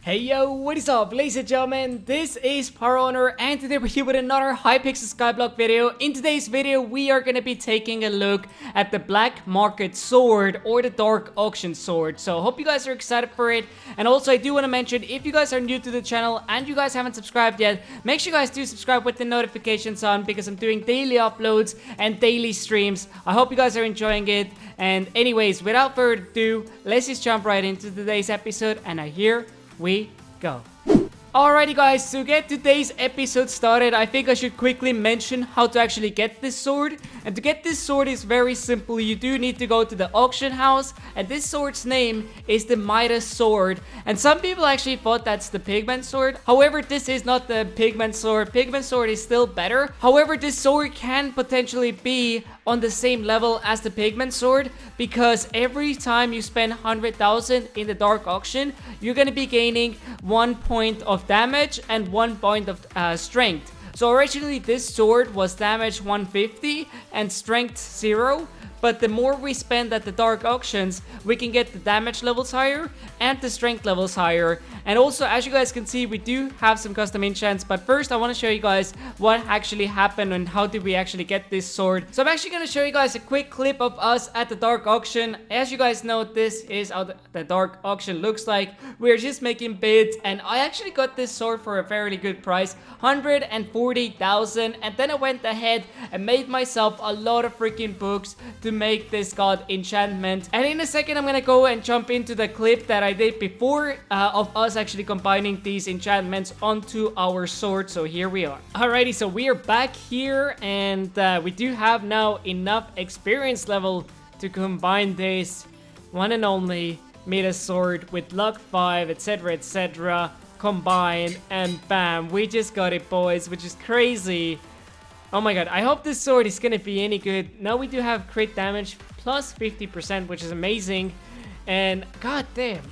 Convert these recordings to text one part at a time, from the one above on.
Hey yo, what is up ladies and gentlemen, this is Honor, and today we're here with another Hypixel Skyblock video. In today's video we are going to be taking a look at the black market sword or the dark auction sword. So hope you guys are excited for it, and also I do want to mention, if you guys are new to the channel and you guys haven't subscribed yet, make sure you guys do subscribe with the notifications on, because I'm doing daily uploads and daily streams. I hope you guys are enjoying it, and anyways, without further ado, let's just jump right into today's episode, and here we go. Alrighty guys, to get today's episode started, I think I should quickly mention how to actually get this sword. And to get this sword is very simple. You do need to go to the auction house, and this sword's name is the Mida'S sword. And some people actually thought that's the PIGMANS sword. However, this is not the PIGMANS sword. PIGMANS sword is still better. However, this sword can potentially be on the same level as the PIGMANS sword, because every time you spend 100,000 in the dark auction, you're gonna be gaining 1 point of damage and 1 point of strength. So originally this sword was damage 150 and strength 0, but the more we spend at the dark auctions, we can get the damage levels higher and the strength levels higher. And also, as you guys can see, we do have some custom enchants, but first I want to show you guys what actually happened and how did we actually get this sword. So I'm actually going to show you guys a quick clip of us at the dark auction. As you guys know, this is how the dark auction looks like. We're just making bids, and I actually got this sword for a fairly good price, 140,000, and then I went ahead and made myself a lot of freaking books to make this god enchantment. And in a second I'm gonna go and jump into the clip that I did before of us actually combining these enchantments onto our sword. So here we are. Alrighty, so we are back here, and we do have now enough experience level to combine this one and only Mida'S sword with luck 5, etc, combined, and bam, we just got it, boys, which is crazy. Oh my god, I hope this sword is gonna be any good. Now we do have crit damage plus 50%, which is amazing. And god damn.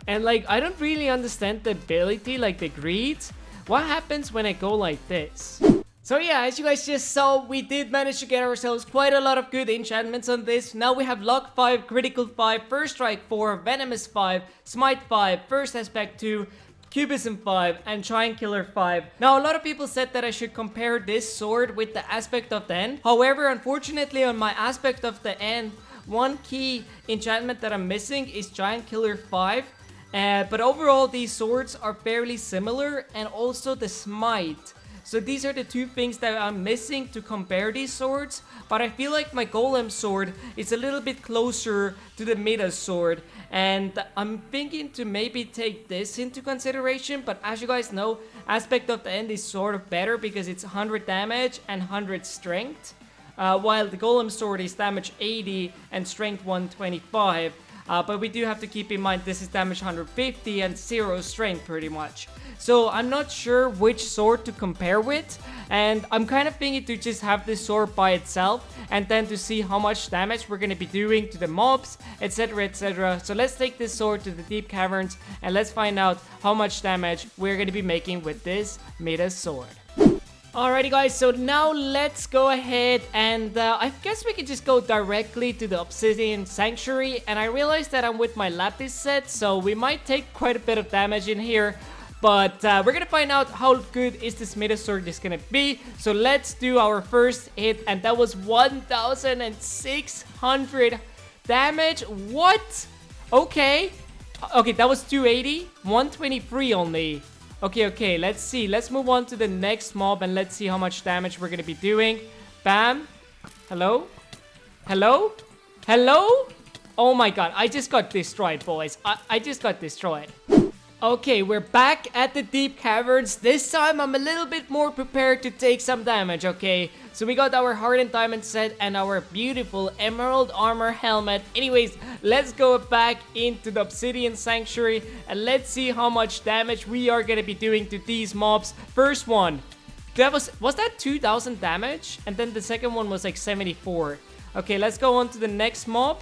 And like, I don't really understand the ability, like the greed. What happens when I go like this? So yeah, as you guys just saw, we did manage to get ourselves quite a lot of good enchantments on this. Now we have luck 5, critical 5, first strike 4, venomous 5, smite 5, first aspect 2, Cubism 5, and Giant Killer 5. Now, a lot of people said that I should compare this sword with the Aspect of the End. However, unfortunately, on my Aspect of the End, one key enchantment that I'm missing is Giant Killer 5. But overall, these swords are fairly similar, and also the Smite. So these are the two things that I'm missing to compare these swords, but I feel like my Golem sword is a little bit closer to the Mida'S sword, and I'm thinking to maybe take this into consideration. But as you guys know, Aspect of the End is sort of better because it's 100 damage and 100 strength, while the Golem sword is damage 80 and strength 125. But we do have to keep in mind this is damage 150 and 0 strength pretty much. So I'm not sure which sword to compare with, and I'm kind of thinking to just have this sword by itself and then to see how much damage we're going to be doing to the mobs, etc. So let's take this sword to the deep caverns and let's find out how much damage we're going to be making with this Mida'S sword. Alrighty guys, so now let's go ahead and I guess we can just go directly to the Obsidian Sanctuary. And I realized that I'm with my Lapis set, so we might take quite a bit of damage in here. But we're gonna find out how good is this Mida'S sword is gonna be. So let's do our first hit, and that was 1,600 damage. What? Okay, that was 280, 123 only. Okay, let's see. Let's move on to the next mob and let's see how much damage we're gonna be doing. Bam. Hello? Oh my god, I just got destroyed, boys. I just got destroyed. Okay, we're back at the deep caverns. This time I'm a little bit more prepared to take some damage, okay? So we got our hardened diamond set and our beautiful emerald armor helmet. Anyways, let's go back into the Obsidian Sanctuary and let's see how much damage we are gonna be doing to these mobs. First one, that was that 2,000 damage? And then the second one was like 74. Okay, let's go on to the next mob.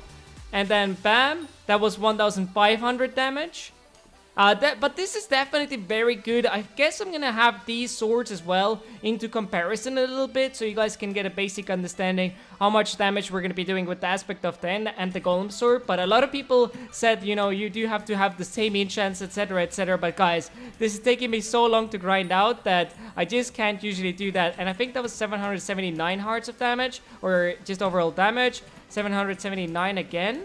And then bam, that was 1,500 damage. But this is definitely very good. I guess I'm gonna have these swords as well into comparison a little bit, so you guys can get a basic understanding how much damage we're gonna be doing with the Aspect of the End and the Golem Sword. But a lot of people said, you know, you do have to have the same enchants, etc, etc. But guys, this is taking me so long to grind out that I just can't usually do that. And I think that was 779 hearts of damage, or just overall damage. 779 again.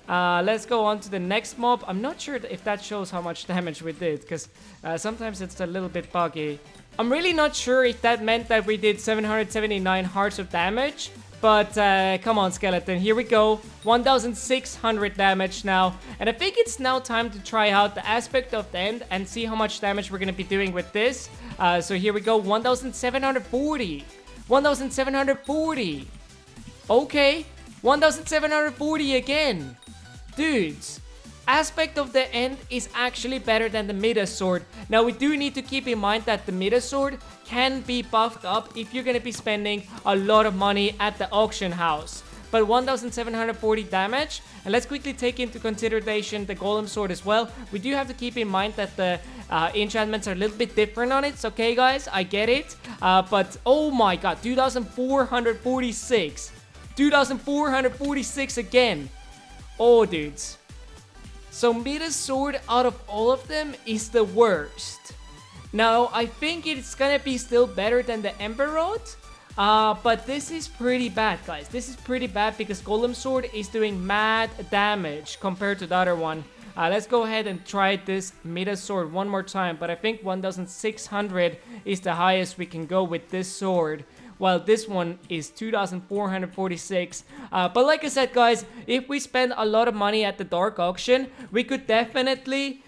Let's go on to the next mob. I'm not sure if that shows how much damage we did, because sometimes it's a little bit buggy. I'm really not sure if that meant that we did 779 hearts of damage, but come on, Skeleton, here we go. 1,600 damage now, and I think it's now time to try out the Aspect of the End and see how much damage we're gonna be doing with this. So here we go, 1,740. 1,740. Okay, 1,740 again. Dudes, Aspect of the End is actually better than the Mida'S sword. Now we do need to keep in mind that the Mida'S sword can be buffed up if you're gonna be spending a lot of money at the auction house. But 1,740 damage, and let's quickly take into consideration the Golem sword as well. We do have to keep in mind that the enchantments are a little bit different on it. So, okay guys, I get it. But oh my god, 2,446. 2,446 again. Oh, dudes. So Mida'S sword out of all of them is the worst. Now, I think it's gonna be still better than the Emperor. But this is pretty bad, guys. This is pretty bad because Golem sword is doing mad damage compared to the other one. Let's go ahead and try this Mida'S sword one more time. But I think 1,600 is the highest we can go with this sword, while this one is 2,446. But like I said, guys, if we spend a lot of money at the dark auction, we could definitely,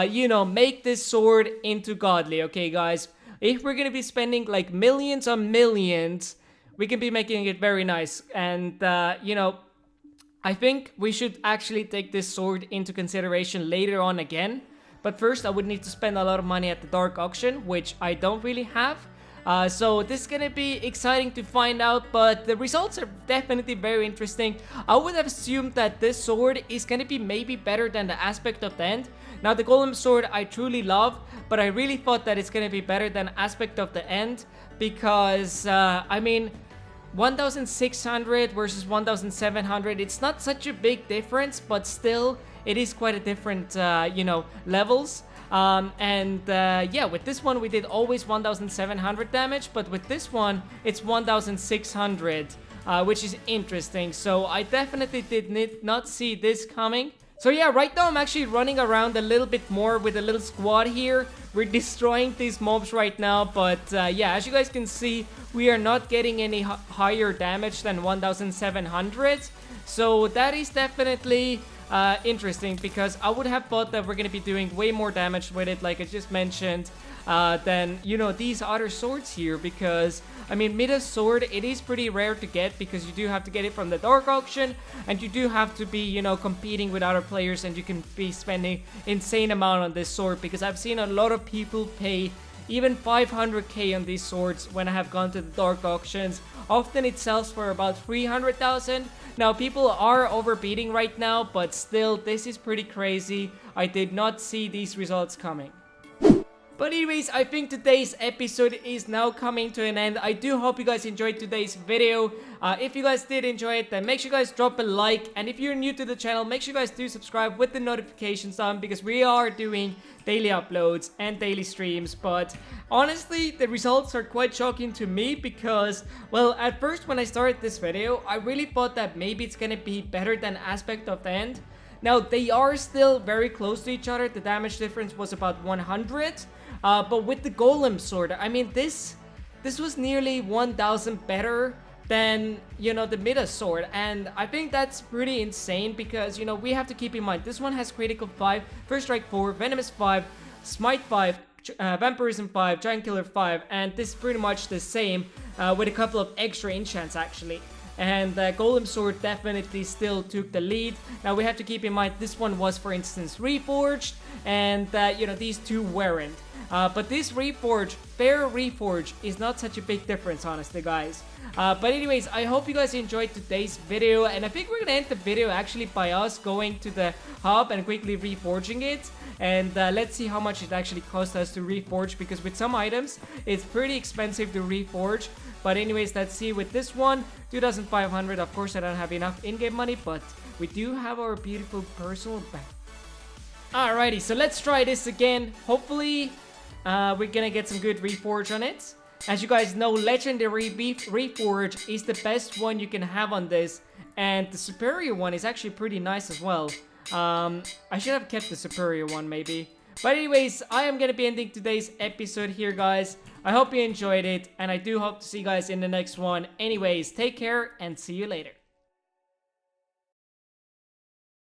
you know, make this sword into godly, okay, guys? If we're gonna be spending like millions on millions, we can be making it very nice. And, you know, I think we should actually take this sword into consideration later on again. But first, I would need to spend a lot of money at the dark auction, which I don't really have. So this is gonna be exciting to find out, but the results are definitely very interesting. I would have assumed that this sword is gonna be maybe better than the Aspect of the End. Now the Golem sword I truly love, but I really thought that it's gonna be better than Aspect of the End because, I mean, 1,600 versus 1,700, it's not such a big difference, but still, it is quite a different, you know, levels. Yeah, with this one we did always 1,700 damage, but with this one it's 1,600, which is interesting. So I definitely did not see this coming. So yeah, right now I'm actually running around a little bit more with a little squad here. We're destroying these mobs right now, but yeah, as you guys can see, we are not getting any higher damage than 1,700. So that is definitely interesting, because I would have thought that we're gonna be doing way more damage with it, like I just mentioned, than, you know, these other swords here. Because I mean, Mida'S sword, it is pretty rare to get, because you do have to get it from the dark auction, and you do have to be, you know, competing with other players, and you can be spending insane amount on this sword, because I've seen a lot of people pay even 500k on these swords when I have gone to the dark auctions. Often it sells for about 300,000. Now people are overbidding right now, but still, this is pretty crazy. I did not see these results coming. But anyways, I think today's episode is now coming to an end. I do hope you guys enjoyed today's video. If you guys did enjoy it, then make sure you guys drop a like. And if you're new to the channel, make sure you guys do subscribe with the notifications on, because we are doing daily uploads and daily streams. But honestly, the results are quite shocking to me, because, well, at first when I started this video, I really thought that maybe it's gonna be better than Aspect of the End. Now, they are still very close to each other. The damage difference was about 100. But with the Golem sword, I mean, this was nearly 1,000 better than, you know, the Mida'S sword. And I think that's pretty insane, because, you know, we have to keep in mind, this one has critical 5, first strike 4, venomous 5, smite 5, vampirism 5, giant killer 5, and this is pretty much the same, with a couple of extra enchants actually. And the Golem sword definitely still took the lead. Now we have to keep in mind, this one was, for instance, reforged, and you know, these two weren't. But this reforge, fair reforge, is not such a big difference, honestly, guys. But anyways, I hope you guys enjoyed today's video, and I think we're gonna end the video actually by us going to the hub and quickly reforging it. And let's see how much it actually costs us to reforge, because with some items, it's pretty expensive to reforge. But anyways, let's see with this one, 2,500. Of course, I don't have enough in-game money, but we do have our beautiful personal bank. Alrighty, so let's try this again. Hopefully, we're gonna get some good reforge on it. As you guys know, Legendary Reforge is the best one you can have on this. And the Superior one is actually pretty nice as well. I should have kept the Superior one, maybe. But anyways, I am gonna be ending today's episode here, guys. I hope you enjoyed it, and I do hope to see you guys in the next one. Anyways, take care, and see you later.